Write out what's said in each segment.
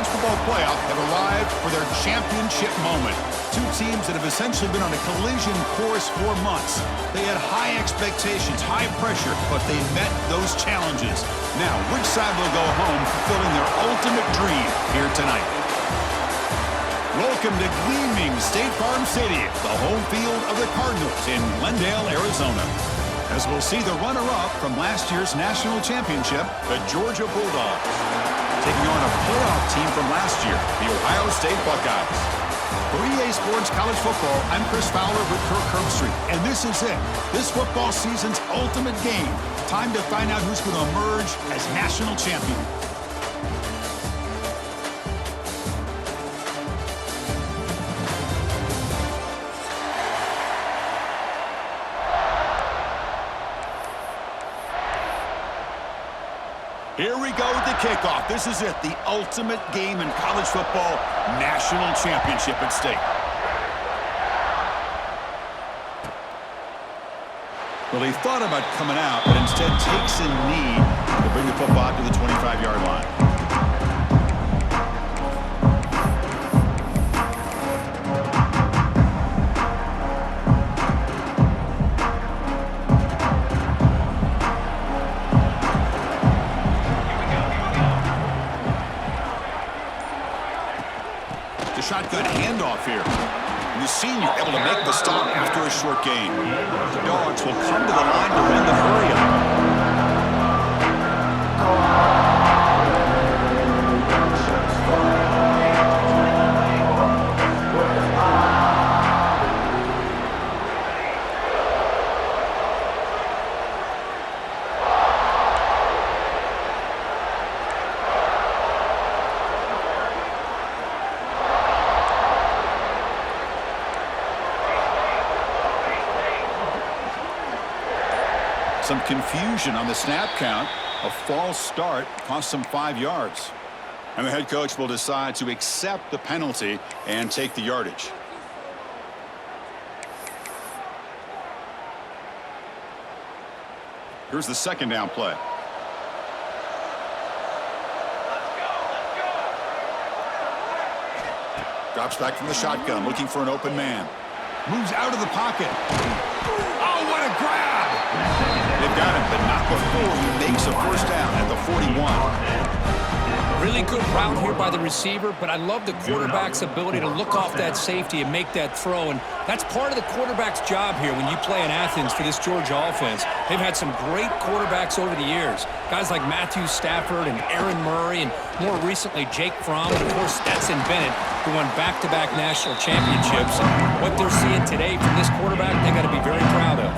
college football playoff have arrived for their championship moment. Two teams that have essentially been on a collision course for months. They had high expectations, high pressure, but they met those challenges. Now, which side will go home fulfilling their ultimate dream here tonight? Welcome to gleaming State Farm Stadium, the home field of the Cardinals in Glendale, Arizona. As we'll see the runner-up from last year's national championship, the Georgia Bulldogs, taking on a playoff team from last year, the Ohio State Buckeyes. For EA Sports College Football, I'm Chris Fowler with Kirk Herbstreit, and this is it. This football season's ultimate game. Time to find out who's going to emerge as national champion. Here we go with the kickoff. This is it, the ultimate game in college football, national championship at stake. Well, he thought about coming out, but instead takes a knee to bring the football to the 25-yard line. Shotgun handoff here. And the senior able to make the stop after a short gain. The Dogs will come to the line to run the hurry-up. Some confusion on the snap count. A false start cost them 5 yards. And the head coach will decide to accept the penalty and take the yardage. Here's the second down play. Drops back from the shotgun, looking for an open man. Moves out of the pocket. Oh, what a grab! They've got him, but not before he makes a first down at the 41. Really good route here by the receiver, but I love the quarterback's ability to look off that safety and make that throw. And that's part of the quarterback's job here when you play in Athens for this Georgia offense. They've had some great quarterbacks over the years. Guys like Matthew Stafford and Aaron Murray, and more recently Jake Fromm, and of course Stetson Bennett, who won back-to-back national championships. And what they're seeing today from this quarterback, they got to be very proud of.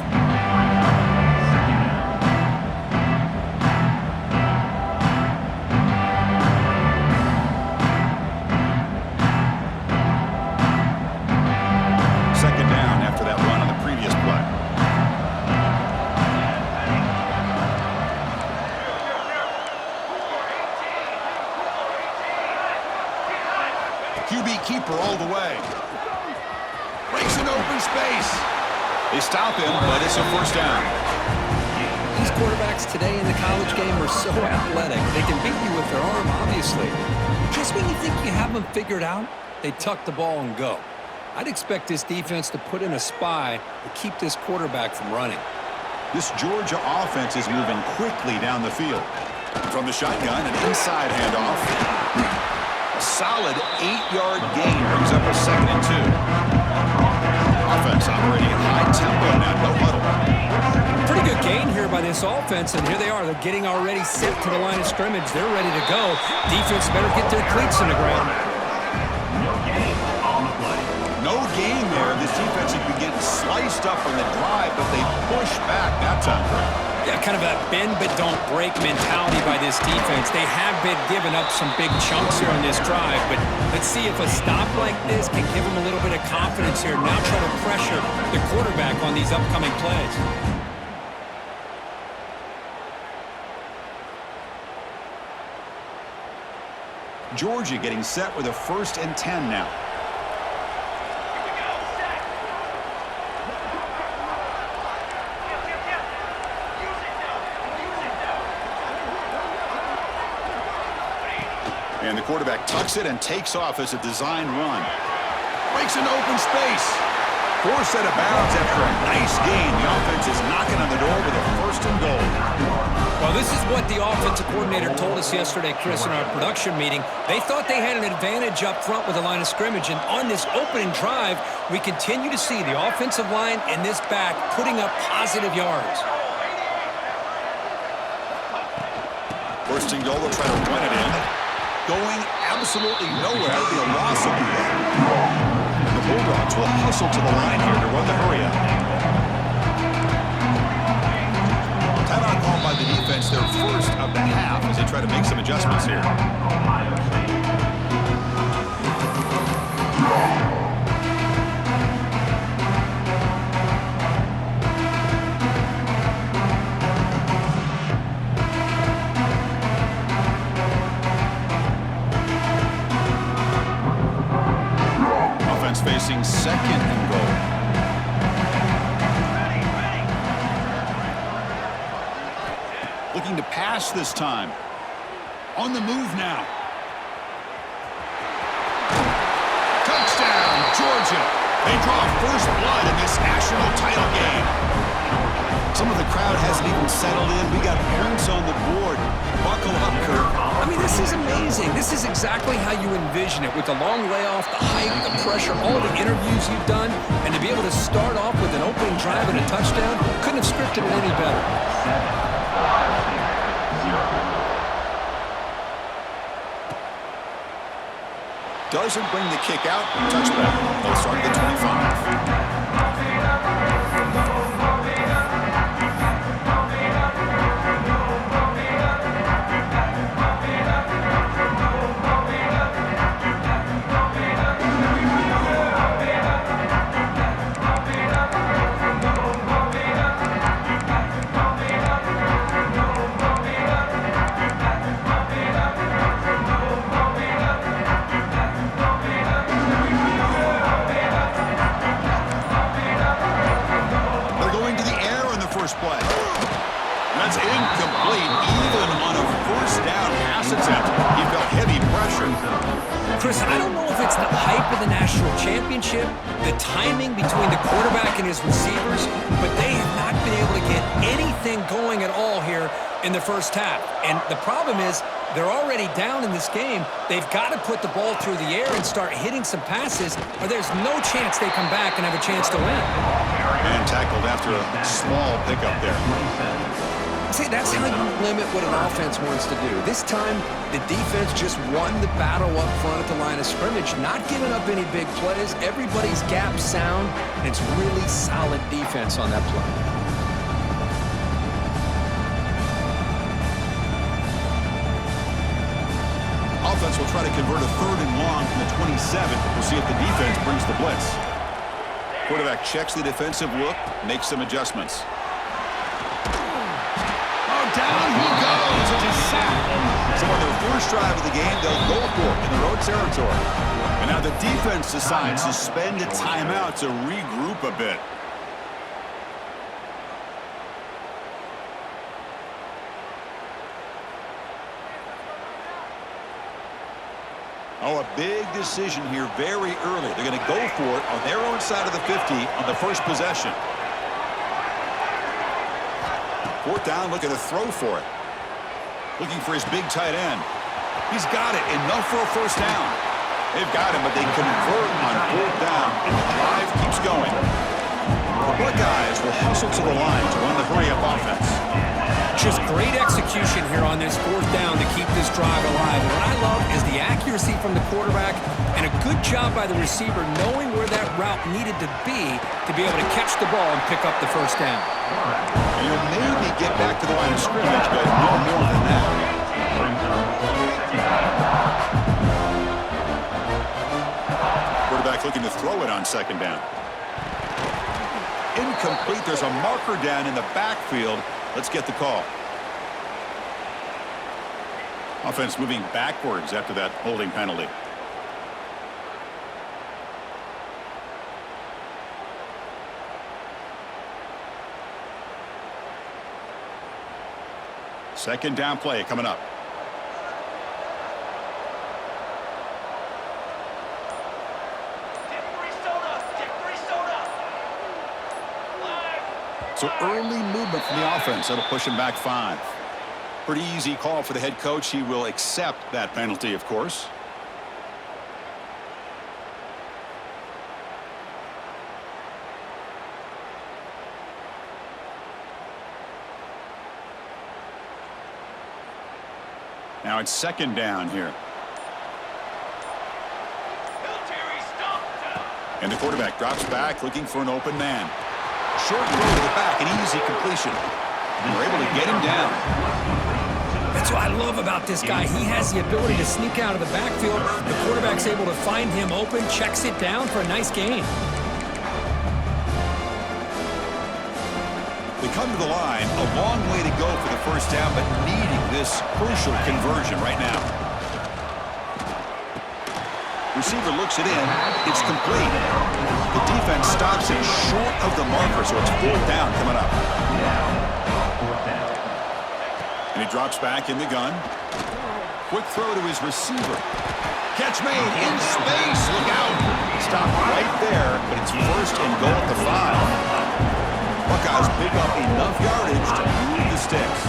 QB keeper all the way. Breaks an open space. They stop him, but it's a first down. These quarterbacks today in the college game are so athletic. They can beat you with their arm, obviously. Just when you think you have them figured out, they tuck the ball and go. I'd expect this defense to put in a spy to keep this quarterback from running. This Georgia offense is moving quickly down the field. From the shotgun, an inside handoff. A solid 8-yard gain brings up a 2nd and 2. Offense operating at high tempo now, no huddle. Pretty good gain here by this offense, and here they are. They're getting already set to the line of scrimmage. They're ready to go. Defense better get their cleats in the ground. No gain there. This defense has been getting sliced up on the drive, but they push back that time. Yeah, kind of a bend-but-don't-break mentality by this defense. They have been giving up some big chunks here on this drive, but let's see if a stop like this can give them a little bit of confidence here. Now try to pressure the quarterback on these upcoming plays. Georgia getting set with a 1st and 10 now. And the quarterback tucks it and takes off as a design run. Breaks into open space. Forced out of bounds after a nice gain. The offense is knocking on the door with a first and goal. Well, this is what the offensive coordinator told us yesterday, Chris, in our production meeting. They thought they had an advantage up front with the line of scrimmage, and on this opening drive, we continue to see the offensive line and this back putting up positive yards. First and goal, they'll try to run it in. Going absolutely nowhere. That'll be a loss of the ball. The Bulldogs will hustle to the line here to run the hurry-up. Timeout called by the defense, their first of the half, as they try to make some adjustments here. Facing second and goal. Looking to pass this time. On the move now. Touchdown, Georgia. They draw first blood in this national title game. Some of the crowd hasn't even settled in. We got points on the board. Buckle up, Kirk. I mean, this is amazing. This is exactly how you envision it, with the long layoff, the hype, the pressure, all the interviews you've done, and to be able to start off with an opening drive and a touchdown, couldn't have scripted it any better. Doesn't bring the kick out. Touchback. They'll start at the 25. That's incomplete, even on a first down pass attempt. He felt heavy pressure. Chris, I don't know if it's the hype of the national championship, the timing between the quarterback and his receivers, but they have not been able to get anything going at all here in the first half. And the problem is, they're already down in this game. They've got to put the ball through the air and start hitting some passes, or there's no chance they come back and have a chance to win. And tackled after a small pickup there. See, that's how you limit what an offense wants to do. This time, the defense just won the battle up front at the line of scrimmage, not giving up any big plays. Everybody's gap sound, and it's really solid defense on that play. Offense will try to convert a third and long from the 27. We'll see if the defense brings the blitz. Quarterback checks the defensive look, makes some adjustments. Down he goes. It's a sack. So on their first drive of the game, they'll go for it in the road territory. And now the defense decides to spend a timeout to regroup a bit. Oh, a big decision here very early. They're going to go for it on their own side of the 50 on the first possession. Fourth down, looking to throw for it. Looking for his big tight end. He's got it. Enough for a first down. They've got him, but they convert on fourth down. And the drive keeps going. The Buckeyes will hustle to the line to run the hurry-up offense. Just great execution here on this fourth down to keep this drive alive. And what I love is the accuracy from the quarterback and a good job by the receiver knowing where that route needed to be able to catch the ball and pick up the first down. And you'll maybe get back to the line of scrimmage, but no more than that. Quarterback looking to throw it on second down. Incomplete. There's a marker down in the backfield. Let's get the call. Offense moving backwards after that holding penalty. Second down play coming up. So early movement from the offense. That'll push him back 5. Pretty easy call for the head coach. He will accept that penalty, of course. Now it's second down here. And the quarterback drops back looking for an open man. Short throw to the back, an easy completion. And we're able to get him down. That's what I love about this guy. He has the ability to sneak out of the backfield. The quarterback's able to find him open, checks it down for a nice gain. They come to the line, a long way to go for the first down, but needing this crucial conversion right now. Receiver looks it in. It's complete. The defense stops it short of the marker, so it's 4th down coming up. And he drops back in the gun. Quick throw to his receiver. Catch made in space. Look out. Stopped right there, but it's 1st and goal at the 5. Buckeyes pick up enough yardage to move the sticks.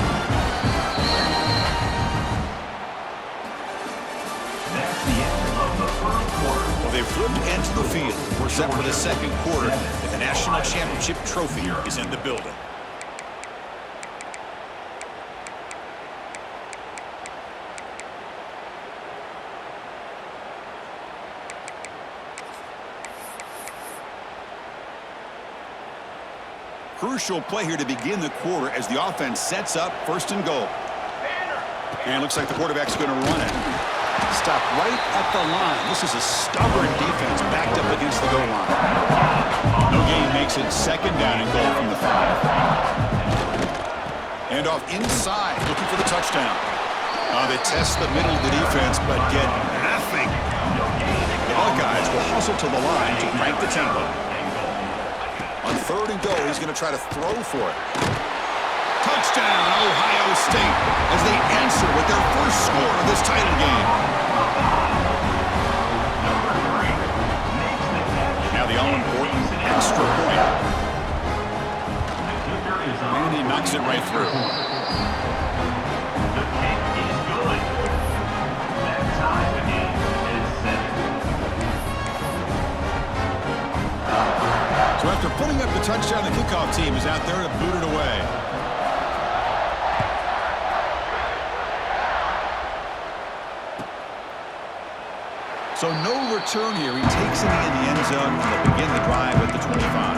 Well, they've flipped into the field. We're set for the second quarter, and the national championship trophy is in the building. Crucial play here to begin the quarter as the offense sets up 1st and goal. And it looks like the quarterback's going to run it. Stop right at the line. This is a stubborn defense backed up against the goal line. No gain makes it 2nd down and goal from the 5. And off inside, looking for the touchdown. They test the middle of the defense, but get nothing. The Buckeyes will hustle to the line to crank the tempo. On 3rd and goal, he's going to try to throw for it. Touchdown, Ohio State, as they answer with their first score of this title game. Now the all-important extra point. And he knocks it right through. So after putting up the touchdown, the kickoff team is out there to boot it away. So no return here. He takes it in the end zone, and they'll begin the drive at the 25.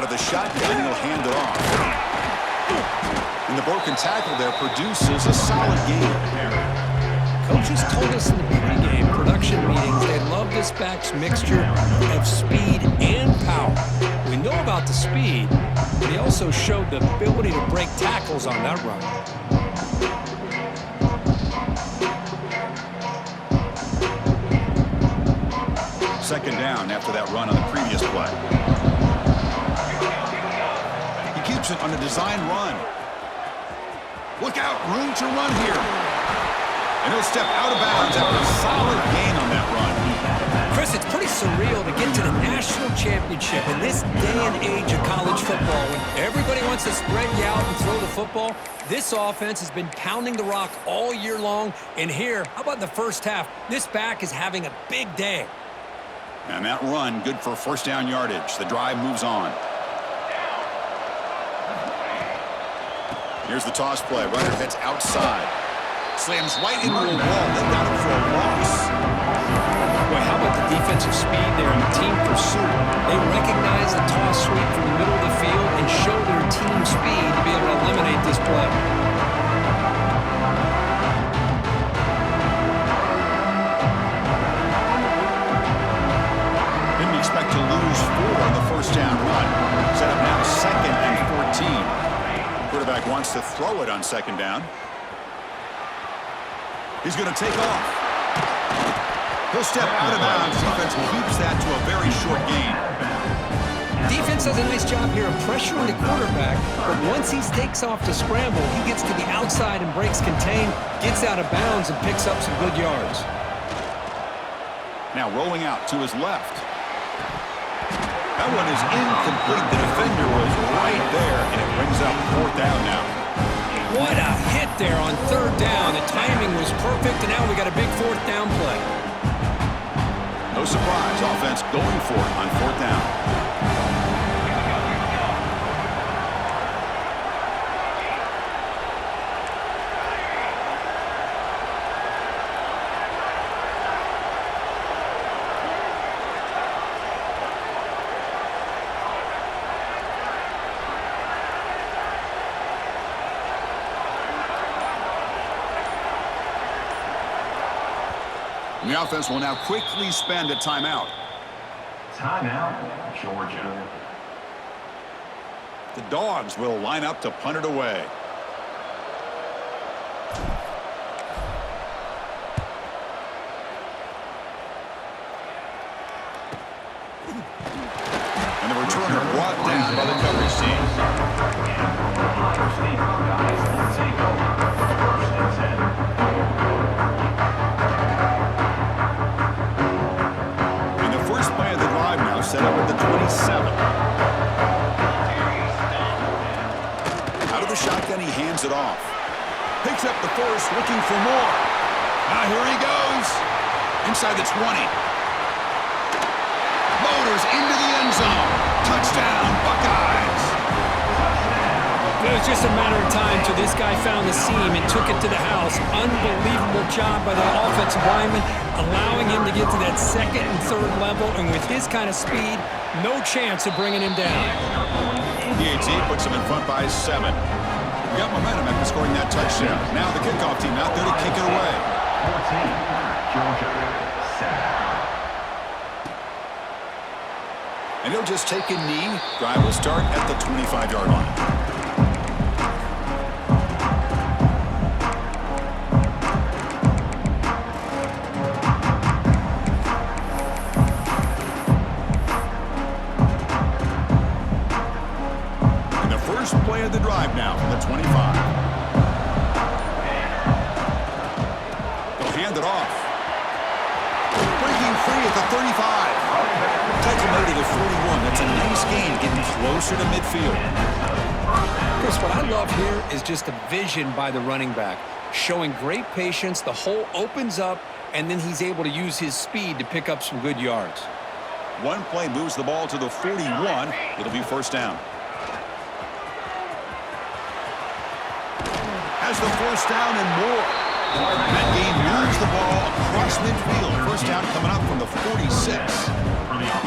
The shotgun, he'll hand it off. And the broken tackle there produces a solid game. Coaches told us in the pregame production meetings they love this back's mixture of speed and power. We know about the speed, but he also showed the ability to break tackles on that run. 2nd down after that run on the previous play. Keeps it on a design run. Look out, room to run here. And he'll step out of bounds after a solid gain on that run. Chris, it's pretty surreal to get to the national championship in this day and age of college football when everybody wants to spread you out and throw the football. This offense has been pounding the rock all year long. And here, how about in the first half? This back is having a big day. And that run, good for 1st down yardage. The drive moves on. Here's the toss play. Runner heads outside. Slams right into a wall. They got him for a loss. Boy, how about the defensive speed there and the team pursuit? They recognize the toss sweep from the middle of the field and show their team speed to be able to eliminate this play. Didn't expect to lose 4 on the 1st down run. Set up now 2nd and 14. Quarterback wants to throw it on 2nd down. He's going to take off. He'll step out of bounds. Defense keeps that to a very short gain. Defense does a nice job here of pressuring the quarterback, but once he takes off to scramble, he gets to the outside and breaks contain, gets out of bounds, and picks up some good yards. Now rolling out to his left. That one is incomplete. The defender was right there, and it brings up 4th down now. What a hit there on 3rd down. The timing was perfect, and now we got a big 4th down play. No surprise, offense going for it on 4th down. The offense will now quickly spend a timeout. Timeout, Georgia. The Dogs will line up to punt it away. And the returner brought down by the coverage team. Ohio State Buckeyes take over 1st and 10. Set up at the 27. Out of the shotgun, he hands it off. Picks up the first, looking for more. Now here he goes. Inside the 20. Motors into the end zone. Touchdown, Buckeyes. It was just a matter of time till this guy found the seam and took it to the house. Unbelievable job by the offensive lineman, allowing him to get to that 2nd and 3rd level, and with his kind of speed, no chance of bringing him down. The AT puts him in front by 7. We got momentum after scoring that touchdown. Now the kickoff team out there to kick it away. 14, Georgia, set. And he'll just take a knee. Drive will start at the 25-yard line. Play of the drive now from the 25. They'll hand it off. Breaking free at the 35. Tackle made at the 41. That's a nice gain, getting closer to midfield. Chris, what I love here is just the vision by the running back, showing great patience. The hole opens up, and then he's able to use his speed to pick up some good yards. One play moves the ball to the 41. It'll be 1st down. Has the 1st down and more. That game moves the ball across midfield. 1st down coming up from the 46.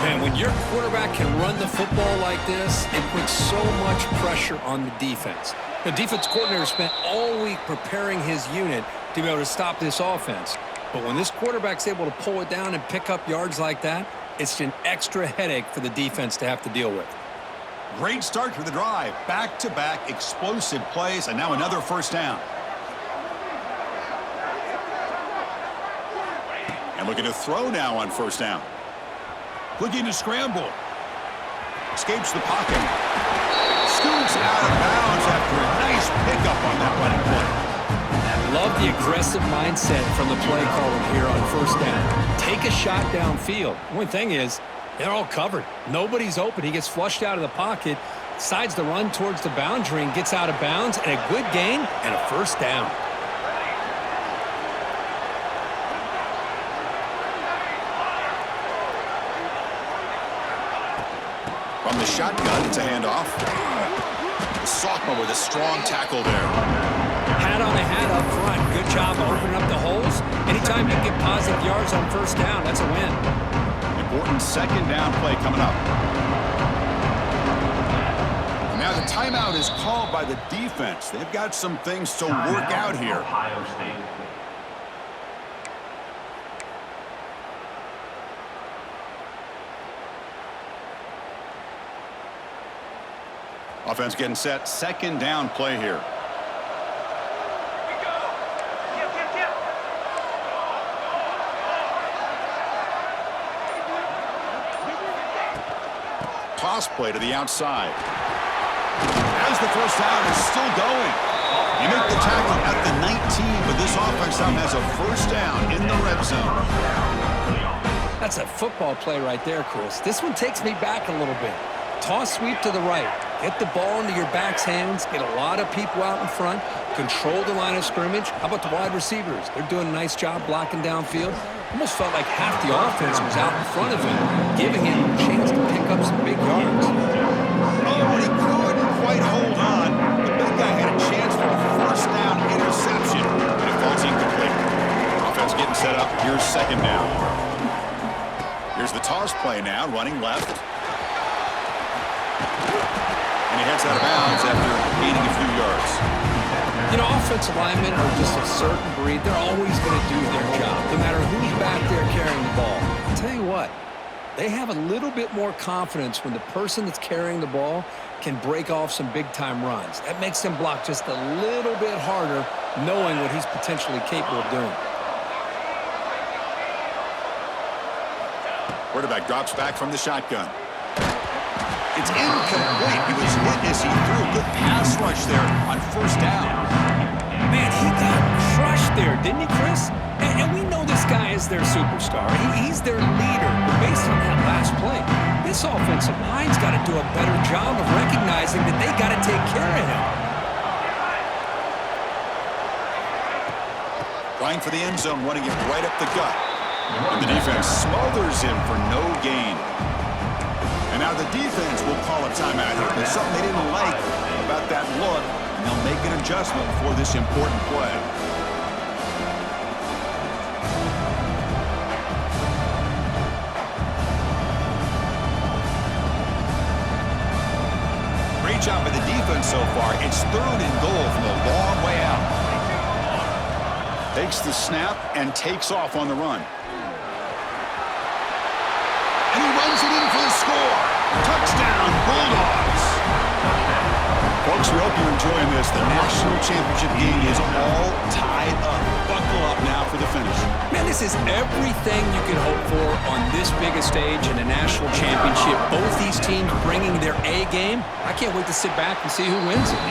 Man, when your quarterback can run the football like this, it puts so much pressure on the defense. The defense coordinator spent all week preparing his unit to be able to stop this offense. But when this quarterback's able to pull it down and pick up yards like that, it's an extra headache for the defense to have to deal with. Great start to the drive. Back-to-back explosive plays, and now another 1st down. And looking to throw now on 1st down. Looking to scramble. Escapes the pocket. Scoots out of bounds after a nice pickup on that running play. Love the aggressive mindset from the play caller here on 1st down. Take a shot downfield. One thing is, they're all covered. Nobody's open. He gets flushed out of the pocket, decides to run towards the boundary and gets out of bounds, and a good gain and a 1st down. From the shotgun, it's a handoff. The sophomore with a strong tackle there. Hat on a hat up front. Good job opening up the holes. Anytime you get positive yards on 1st down, that's a win. Important 2nd down play coming up. And now the timeout is called by the defense. They've got some things to work out here. Ohio State. Offense getting set. 2nd down play here. Toss play to the outside. As the first down is still going. You make the tackle at the 19, but this offense now has a first down in the red zone. That's a football play right there, Chris. This one takes me back a little bit. Toss sweep to the right. Get the ball into your back's hands. Get a lot of people out in front. Control the line of scrimmage. How about the wide receivers? They're doing a nice job blocking downfield. Almost felt like half the offense was out in front of him, giving him a chance to pick up some big yards. Oh, and he couldn't quite hold on. The big guy had a chance for a first down interception, and it falls incomplete. Offense getting set up. Here's second down. Here's the toss play now, running left. And he heads out of bounds after gaining a few yards. You know, offensive linemen are just a certain breed. They're always going to do their job, no matter who's back there carrying the ball. I'll tell you what, they have a little bit more confidence when the person that's carrying the ball can break off some big-time runs. That makes them block just a little bit harder, knowing what he's potentially capable of doing. Quarterback drops back from the shotgun. It's incomplete. He was hit as he threw. Good pass rush there on first down. Man, he got crushed there, didn't he, Chris? And we know this guy is their superstar. He's their leader. But based on that last play, this offensive line's got to do a better job of recognizing that they got to take care of him. Trying for the end zone, running it right up the gut. And the defense smothers him for no gain. And now the defense will call a timeout here. There's something they didn't like about that look, and they'll make an adjustment for this important play. Great job by the defense so far. It's 3rd and goal from a long way out. Takes the snap and takes off on the run. And he runs it in for the score. Touchdown, Bulldogs. Folks, we hope you're enjoying this. The national championship game is all tied up. Buckle up now for the finish. Man, this is everything you could hope for on this big a stage in a national championship. Both these teams bringing their A game. I can't wait to sit back and see who wins it.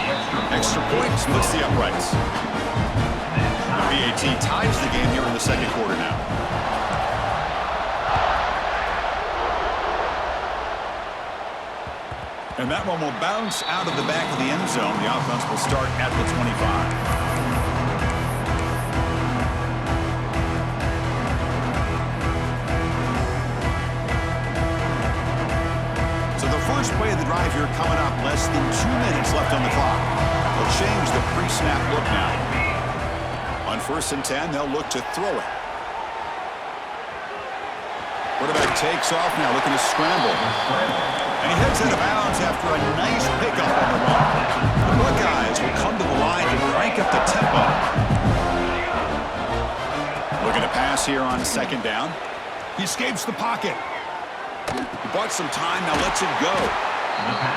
Extra point splits the uprights. The PAT ties the game here in the second quarter now. And that one will bounce out of the back of the end zone. The offense will start at the 25. So the first play of the drive here coming up. Less than 2 minutes left on the clock. They'll change the pre-snap look now. On 1st and 10, they'll look to throw it. Quarterback takes off now, looking to scramble. And he heads out of bounds after a nice pickup on the run. The Buckeyes will come to the line and crank up the tempo. Looking to pass here on 2nd down. He escapes the pocket. He bought some time, now lets it go.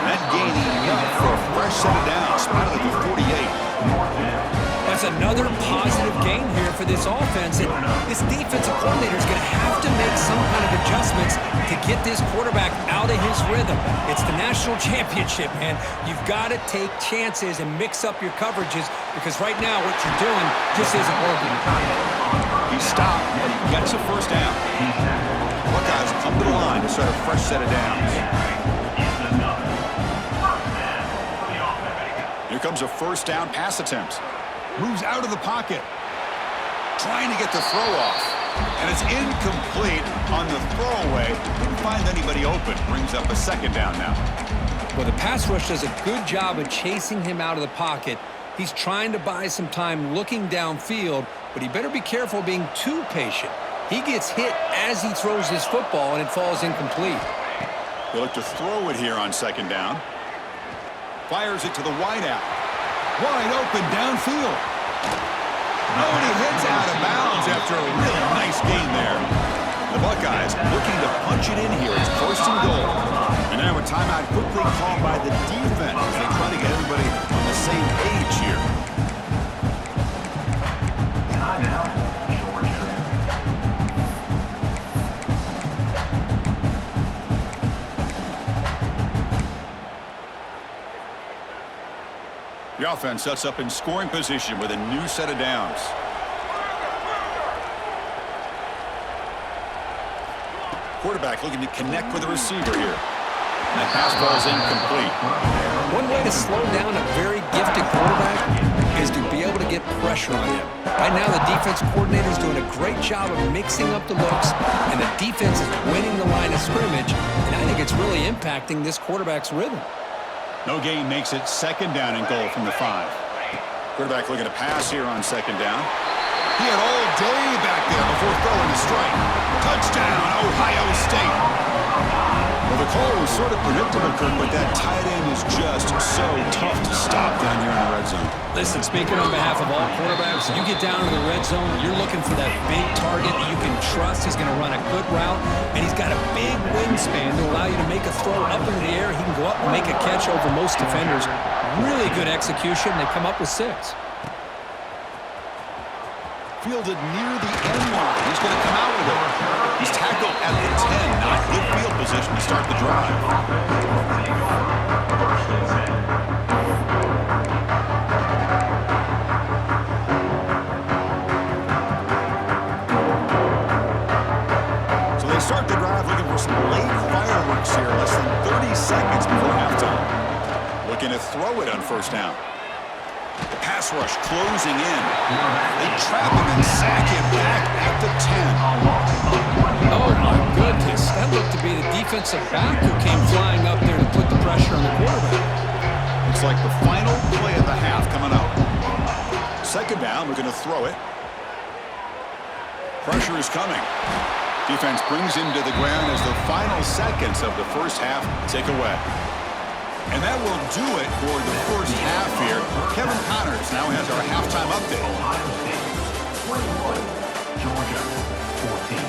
That gaining enough for a fresh set of downs. Spotted at the 48. That's another positive gain here for this offense. And this defensive coordinator is going to have to make some kind of adjustments to get this quarterback out of his rhythm. It's the national championship, man. You've got to take chances and mix up your coverages because right now what you're doing just isn't working. He stopped, but he gets a first down. Buckeyes come to the line to start a fresh set of downs. Here comes a first down pass attempt. Moves out of the pocket. Trying to get the throw off. And it's incomplete on the throwaway. Didn't find anybody open. Brings up a 2nd down now. Well, the pass rush does a good job of chasing him out of the pocket. He's trying to buy some time looking downfield, but he better be careful being too patient. He gets hit as he throws his football, and it falls incomplete. They look to throw it here on 2nd down. Fires it to the wideout. Wide open downfield. Oh, and he heads out of bounds after a really nice gain there. The Buckeyes looking to punch it in here. It's 1st and goal. And now a timeout quickly called by the defense as they try to get everybody on the same page here. Timeout, Georgia. The offense sets up in scoring position with a new set of downs. Quarterback looking to connect with the receiver here. And that pass ball is incomplete. One way to slow down a very gifted quarterback is to be able to get pressure on him. Right now, the defense coordinator is doing a great job of mixing up the looks, and the defense is winning the line of scrimmage, and I think it's really impacting this quarterback's rhythm. No gain makes it second down and goal from the 5. Quarterback looking to pass here on second down. He had all day back there before throwing a strike. Touchdown, Ohio State. Well, the call was sort of predictable, Kirk, but that tight end is just so tough to stop down here in the red zone. Listen, speaking on behalf of all quarterbacks, you get down to the red zone, you're looking for that big target that you can trust. He's going to run a good route, and he's got a big wingspan to allow you to make a throw up in the air. He can go up and make a catch over most defenders. Really good execution. They come up with 6. Fielded near the end line. He's going to come out with it. He's tackled at the 10. Not good field position to start the drive. First and 10. So they start the drive looking for some late fireworks here. Less than 30 seconds before halftime. Looking to throw it on first down. The pass rush closing in. They trap him and sack him back at the 10. Oh, my goodness. That looked to be the defensive back who came flying up there to put the pressure on the quarterback. Looks like the final play of the half coming up. Second down, we're going to throw it. Pressure is coming. Defense brings him to the ground as the final seconds of the first half tick away. And that will do it for the first half here. Kevin Connors now has our halftime update. Ohio State 21, Georgia 14.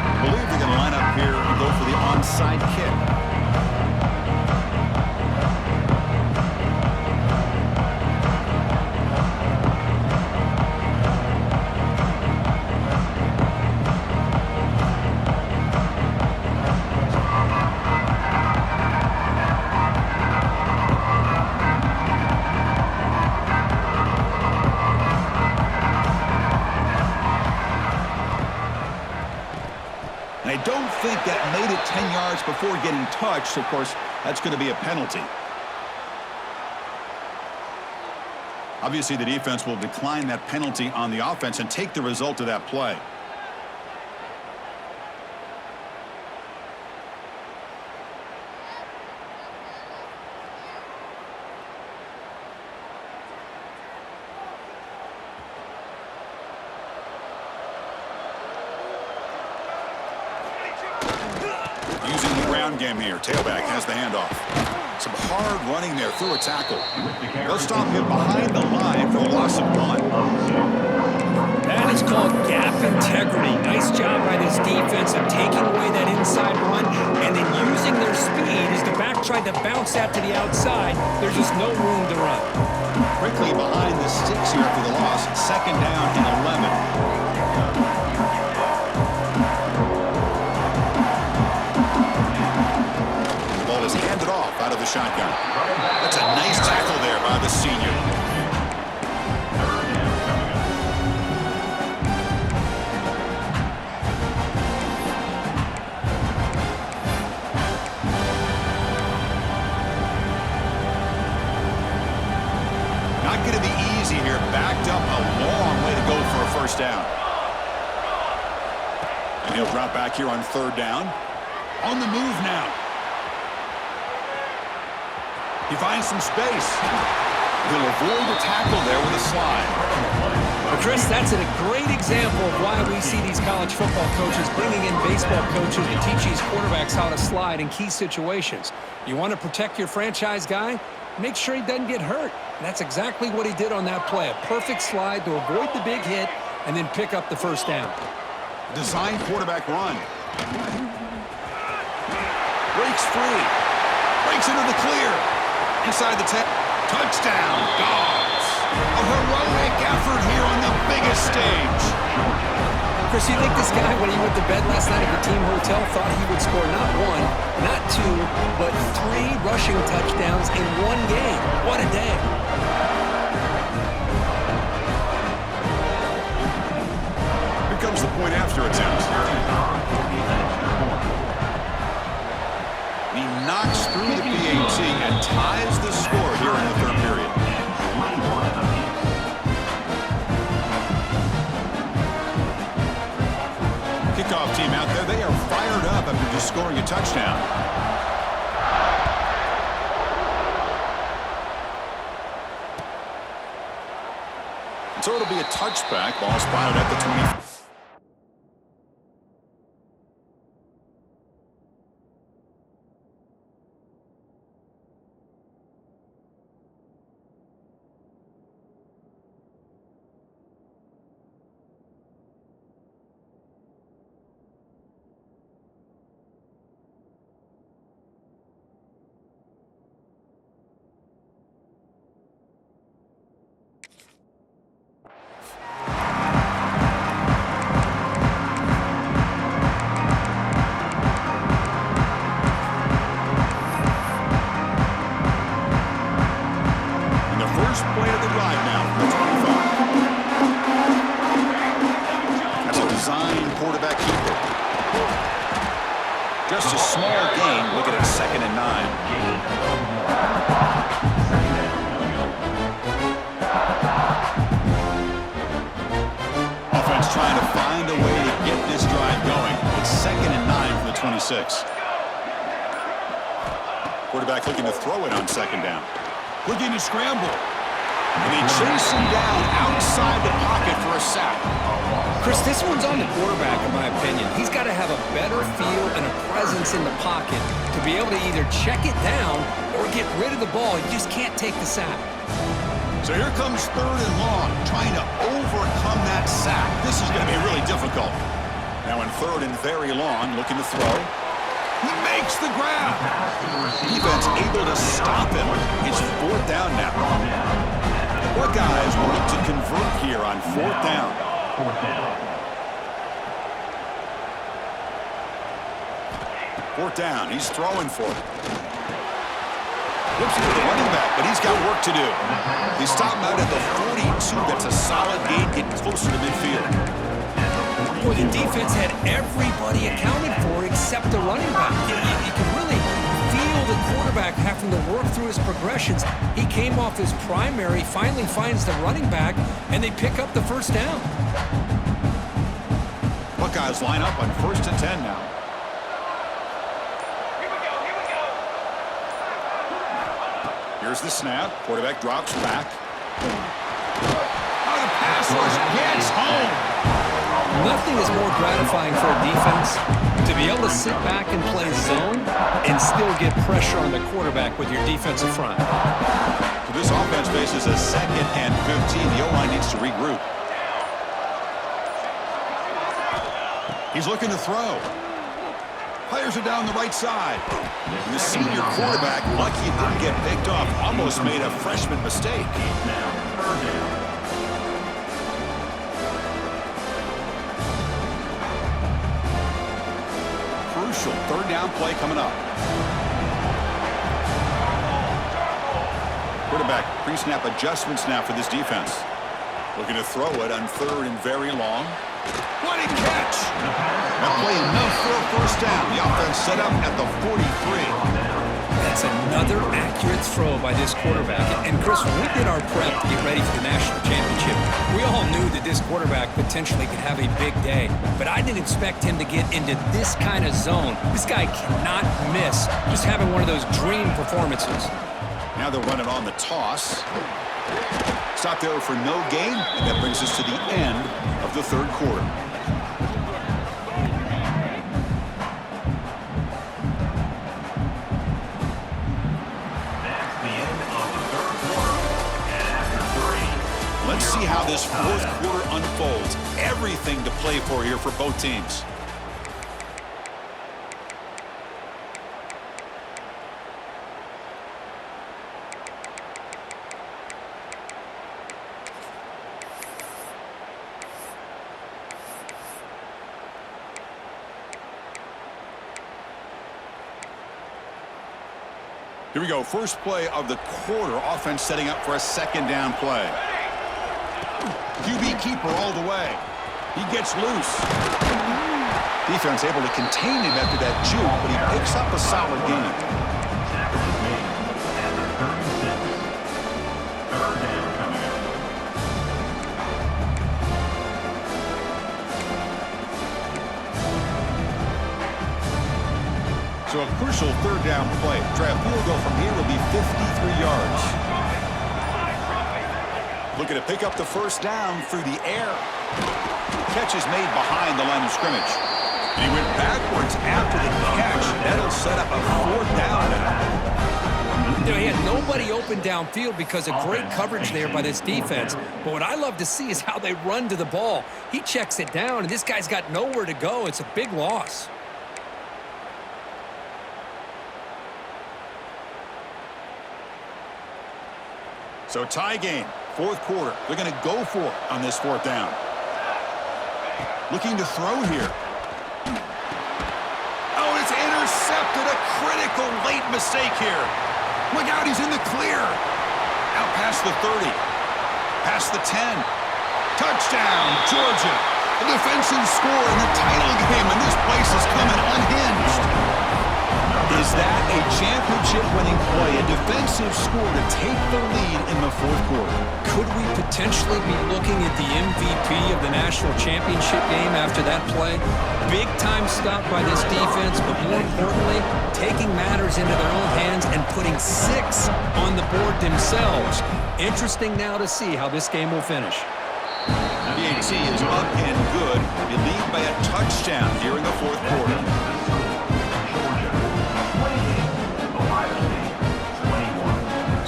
I believe they're going to line up here and go for the onside kick. And I don't think that made it 10 yards before getting touched. Of course, that's going to be a penalty. Obviously, the defense will decline that penalty on the offense and take the result of that play. Using the ground game here. Tailback has the handoff. Some hard running there through a tackle. They'll stop him behind the line for a loss of 1. That is called gap integrity. Nice job by this defense of taking away that inside run and then using their speed as the back tried to bounce that to the outside. There's just no room to run. Quickly behind the sticks here for the loss. Second down and 11. Is handed off out of the shotgun. That's a nice tackle there by the senior. Not going to be easy here. Backed up a long way to go for a first down. And he'll drop back here on third down. On the move now. He finds some space. He'll avoid the tackle there with a slide. Well, Chris, that's a great example of why we see these college football coaches bringing in baseball coaches to teach these quarterbacks how to slide in key situations. You want to protect your franchise guy? Make sure he doesn't get hurt. And that's exactly what he did on that play. A perfect slide to avoid the big hit and then pick up the first down. Design quarterback run. Breaks free. Breaks into the clear. Inside the 10. Touchdown, Dogs. A heroic effort here on the biggest stage. Chris, you think this guy, when he went to bed last night at the team hotel, thought he would score not one, not two, but 3 rushing touchdowns in one game? What a day. Here comes the point after attempt. He knocks through the PAT and ties the score here in the third period. Kickoff team out there, they are fired up after just scoring a touchdown. And so it'll be a touchback. Ball spotted at the 20. First play of the drive now from the 25. That's a design quarterback keeper. Just a small gain. Look at it, 2nd and 9. Offense trying to find a way to get this drive going. It's 2nd and 9 from the 26. Quarterback looking to throw it on 2nd down. Looking to scramble. And he chases him down outside the pocket for a sack. Chris, this one's on the quarterback, in my opinion. He's got to have a better feel and a presence in the pocket to be able to either check it down or get rid of the ball. You just can't take the sack. So here comes 3rd and long, trying to overcome that sack. This is going to be really difficult. Now in 3rd and very long, looking to throw. He makes the grab. Defense able to stop him. It's 4th down now. Buckeyes will look to convert here on 4th down. 4th down. He's throwing for it. Looks to the running back, but he's got work to do. They stop him out at the 42. That's a solid gain, getting closer to midfield. Boy, the defense had everybody accounted for except the running back. You can really feel the quarterback having to work through his progressions. He came off his primary, finally finds the running back, and they pick up the 1st down. Buckeyes line up on 1st and 10 now. Here's the snap. Quarterback drops back. Oh, the pass rush gets home. Nothing is more gratifying for a defense to be able to sit back and play zone and still get pressure on the quarterback with your defensive front. So this offense faces a 2nd and 15. The O-line needs to regroup. He's looking to throw. Fires it down the right side. And the senior quarterback, lucky he didn't get picked off, almost made a freshman mistake. Crucial 3rd down play coming up. Quarterback pre-snap adjustments now for this defense. Looking to throw it on 3rd and very long. What a catch! That play enough for a 1st down. The offense set up at the 43. That's another accurate throw by this quarterback. And Chris, when we did our prep to get ready for the national championship, we all knew that this quarterback potentially could have a big day. But I didn't expect him to get into this kind of zone. This guy cannot miss. Just having one of those dream performances. Now they're running on the toss. Stop there for no gain, and that brings us to the end of the 3rd quarter. Let's see how this 4th quarter unfolds. Everything to play for here for both teams. Here we go. First play of the quarter. Offense setting up for a second down play. QB keeper all the way. He gets loose. Defense able to contain him after that juke, but he picks up a solid gain. Tackle is made at the 36. Third down coming up. So a crucial third down play. Try a field goal from here will be 53 yards. Looking to pick up the first down through the air. Catch is made behind the line of scrimmage. And he went backwards after the catch. That'll set up a fourth down now. You know, he had nobody open downfield because of great coverage there by this defense. But what I love to see is how they run to the ball. He checks it down, and this guy's got nowhere to go. It's a big loss. So tie game, fourth quarter. They're going to go for it on this fourth down. Looking to throw here. Oh, it's intercepted. A critical late mistake here. Look out, he's in the clear. Out past the 30. Past the 10. Touchdown, Georgia. A defensive score in the title game, and this place is coming unhinged. Is that a championship-winning play, a defensive score to take the lead in the fourth quarter? Could we potentially be looking at the MVP of the national championship game after that play? Big-time stop by this defense, but more importantly, taking matters into their own hands and putting 6 on the board themselves. Interesting now to see how this game will finish. PAT is up and good. You lead by a touchdown here in the fourth quarter.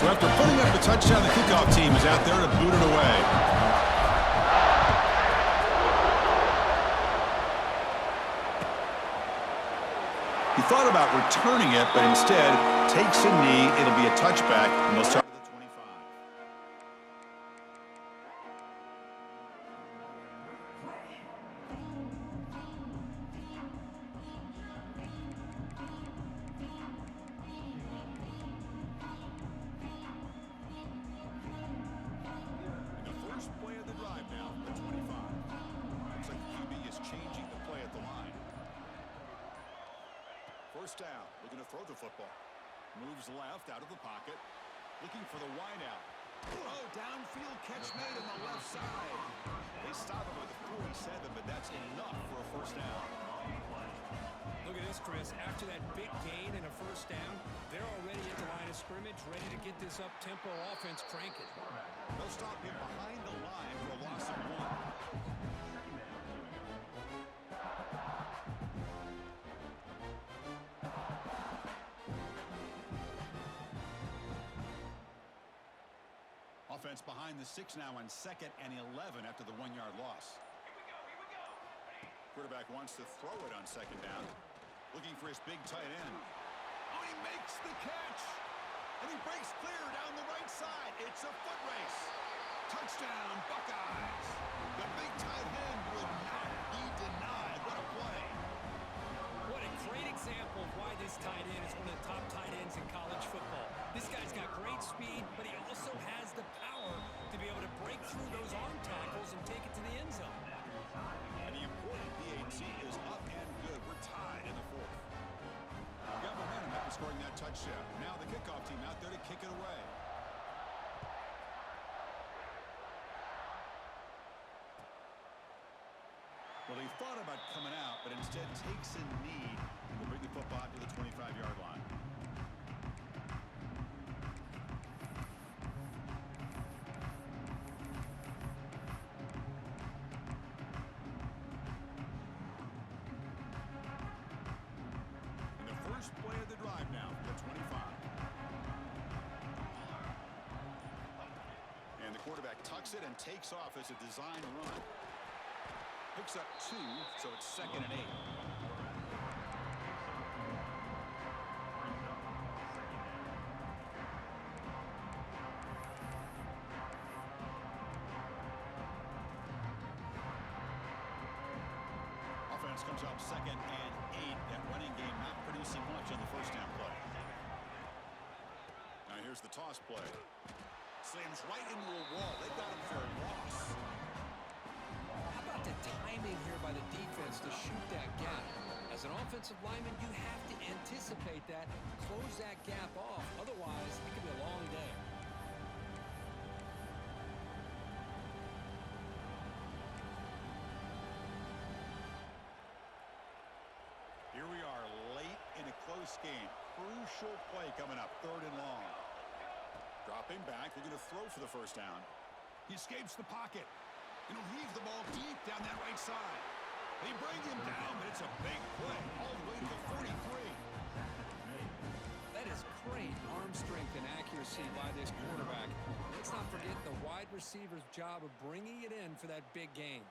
So after putting up the touchdown, the kickoff team is out there to boot it away. He thought about returning it, but instead takes a knee. It'll be a touchback, and they'll start at the 25. First down, looking to throw the football. Moves left out of the pocket. Looking for the wide out. Oh, downfield catch made on the left side. They stop him with a 47, but that's enough for a first down. Look at this, Chris. After that big gain and a first down, they're already at the line of scrimmage, ready to get this up-tempo offense cranking. They'll stop him behind the line for a loss of 1. Offense behind the 6 now on 2nd and 11 after the 1-yard loss. Quarterback wants to throw it on 2nd down. Looking for his big tight end. Oh, he makes the catch. And he breaks clear down the right side. It's a foot race. Touchdown, Buckeyes. The big tight end will not be denied. What a play. What a great example of why this tight end is one of the top tight ends in college football. This guy's got great speed, but he also has the power to be able to break through those arm tackles and take it to the end zone. And the important PAT is up and good. We're tied in the fourth. We got momentum after scoring that touchdown. Now the kickoff team out there to kick it away. Well, he thought about coming out, but instead takes a knee and will bring the football to the 25-yard line. And the first play of the drive now, the 25. And the quarterback tucks it and takes off as a design run. Picks up 2, so it's 2nd and 8. Offense comes up 2nd and 8. That running game not producing much on the first down play. here's the toss play. Slams right into a wall. They've got him for a loss. How about the timing here by the defense to shoot that gap? As an offensive lineman, you have to anticipate that, close that gap off. Otherwise, it could be a long day. Here we are late in a close game. Crucial play coming up, 3rd and long. Dropping back, looking to throw for the first down. He escapes the pocket. And he'll heave the ball deep down that right side. They bring him down, but it's a big play all the way to the 43. That is great arm strength and accuracy by this quarterback. Let's not forget the wide receiver's job of bringing it in for that big game.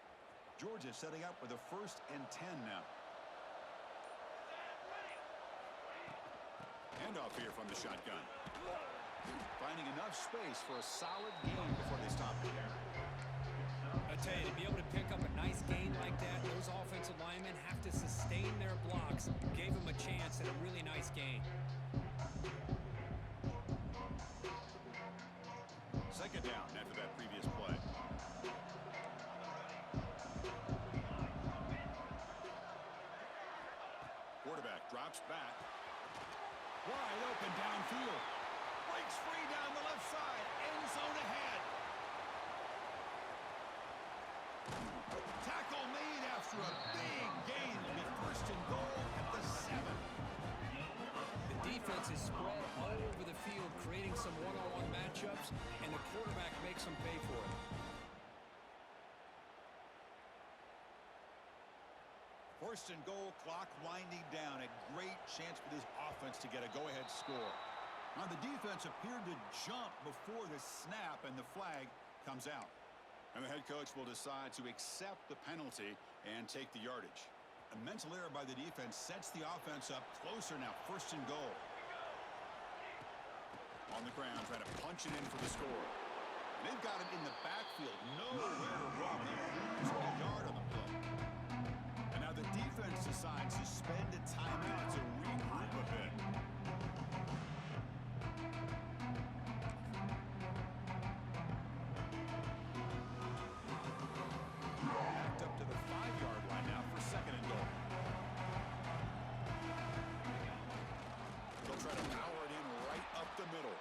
Georgia setting up with a 1st and 10 now. Handoff here from the shotgun. Finding enough space for a solid game before they stop it. I tell you, to be able to pick up a nice gain like that, those offensive linemen have to sustain their blocks. Gave them a chance at a really nice gain. 2nd down after that previous play. Quarterback drops back. Wide open downfield. Breaks free down the left side. End zone ahead. Tackle made after a big gain. It'll be 1st and goal at the 7. The defense is spread all over the field, creating some one-on-one matchups, and the quarterback makes them pay for it. 1st and goal, clock winding down. A great chance for this offense to get a go-ahead score. Now the defense appeared to jump before the snap, and the flag comes out. And the head coach will decide to accept the penalty and take the yardage. A mental error by the defense sets the offense up closer now. 1st and goal. On the ground, trying to punch it in for the score. And they've got it in the backfield. Nowhere to run. They lose a yard on the play. And now the defense decides to spend a timeout to regroup a bit. Backed up to the 5-yard line now for 2nd and goal. They'll try to power it in right up the middle.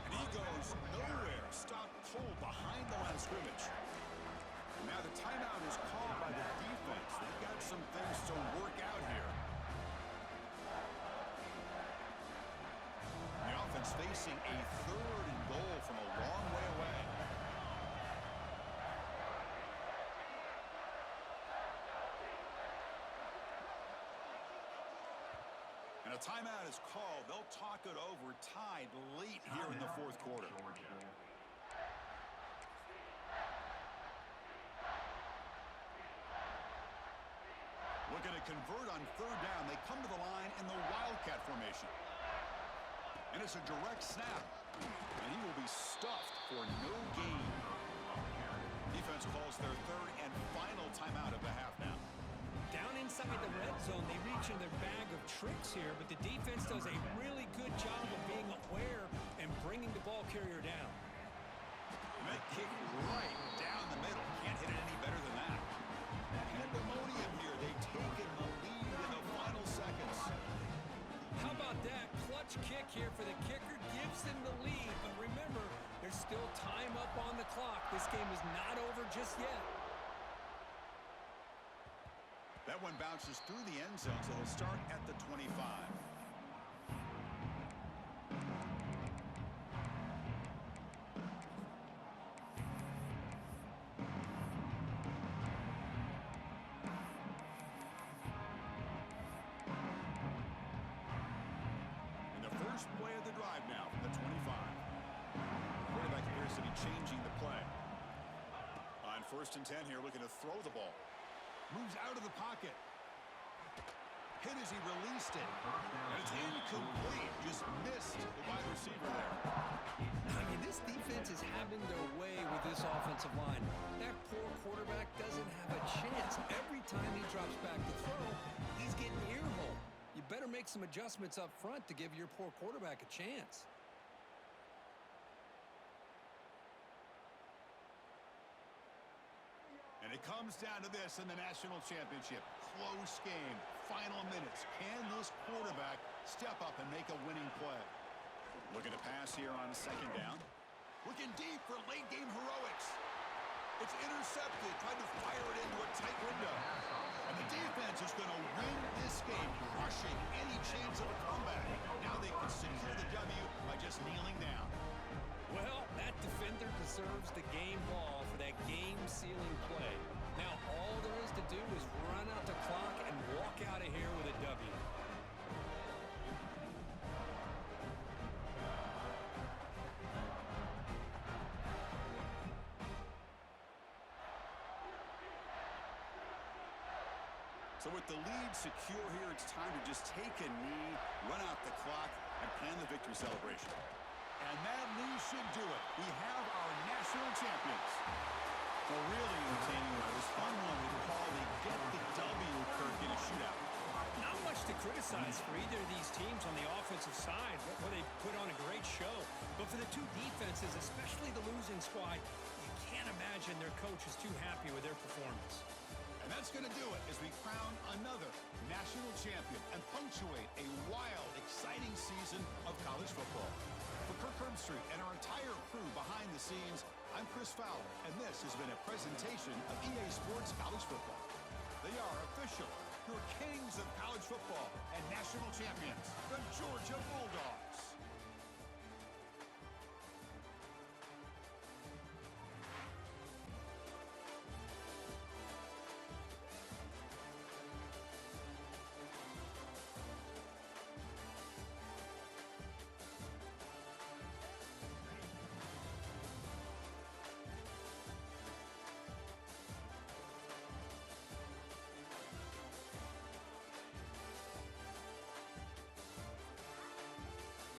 And he goes nowhere. Stopped cold behind the line of scrimmage. And now the timeout is called by the defense. They've got some things to work out here. The offense facing a 3rd and goal from a long way away. And a timeout is called. They'll talk it over, tied late here in the 4th quarter. Looking to convert on 3rd down. They come to the line in the Wildcat formation. And it's a direct snap. And he will be stuffed for no gain. Defense calls their 3rd and final timeout of the half now. Down inside the red zone, they reach in their bag of tricks here, but the defense does a really good job of being aware and bringing the ball carrier down. And that kick right down the middle. Can't hit it any better than that. Pandemonium here. They've taken the lead in the final seconds. How about that? Clutch kick here for the kicker. Gives them the lead. But remember, there's still time up on the clock. This game is not over just yet. That one bounces through the end zone, so they'll start at the 25. And the first play of the drive now from the 25. Quarterback appears to be changing the play. On 1st and 10 here, looking to throw the ball. Moves out of the pocket. Hit as he released it. And it's incomplete. Just missed the wide receiver there. I mean, this defense is having their way with this offensive line. That poor quarterback doesn't have a chance. Every time he drops back to throw, he's getting earholed. You better make some adjustments up front to give your poor quarterback a chance. And it comes down to this in the national championship. Close game, final minutes. Can this quarterback step up and make a winning play? Looking to pass here on second down. Looking deep for late game heroics. It's intercepted, trying to fire it into a tight window. And the defense is going to win this game, crushing any chance of a comeback. Now they can secure the W by just kneeling down. Well, that defender deserves the game ball for that game-sealing play. Now, all there is to do is run out the clock and walk out of here with a W. So with the lead secure here, it's time to just take a knee, run out the clock, and plan the victory celebration. And that knee should do it. We have our national champions. Well, really entertaining one. It was fun one to call the get the W, Kirk, in a shootout. Not much to criticize for either of these teams on the offensive side, where they put on a great show. But for the two defenses, especially the losing squad, you can't imagine their coach is too happy with their performance. And that's going to do it as we crown another national champion and punctuate a wild, exciting season of college football. For Kirk Herbstreit and our entire crew behind the scenes, I'm Chris Fowler, and this has been a presentation of EA Sports College Football. They are official, your kings of college football and national champions, the Georgia Bulldogs.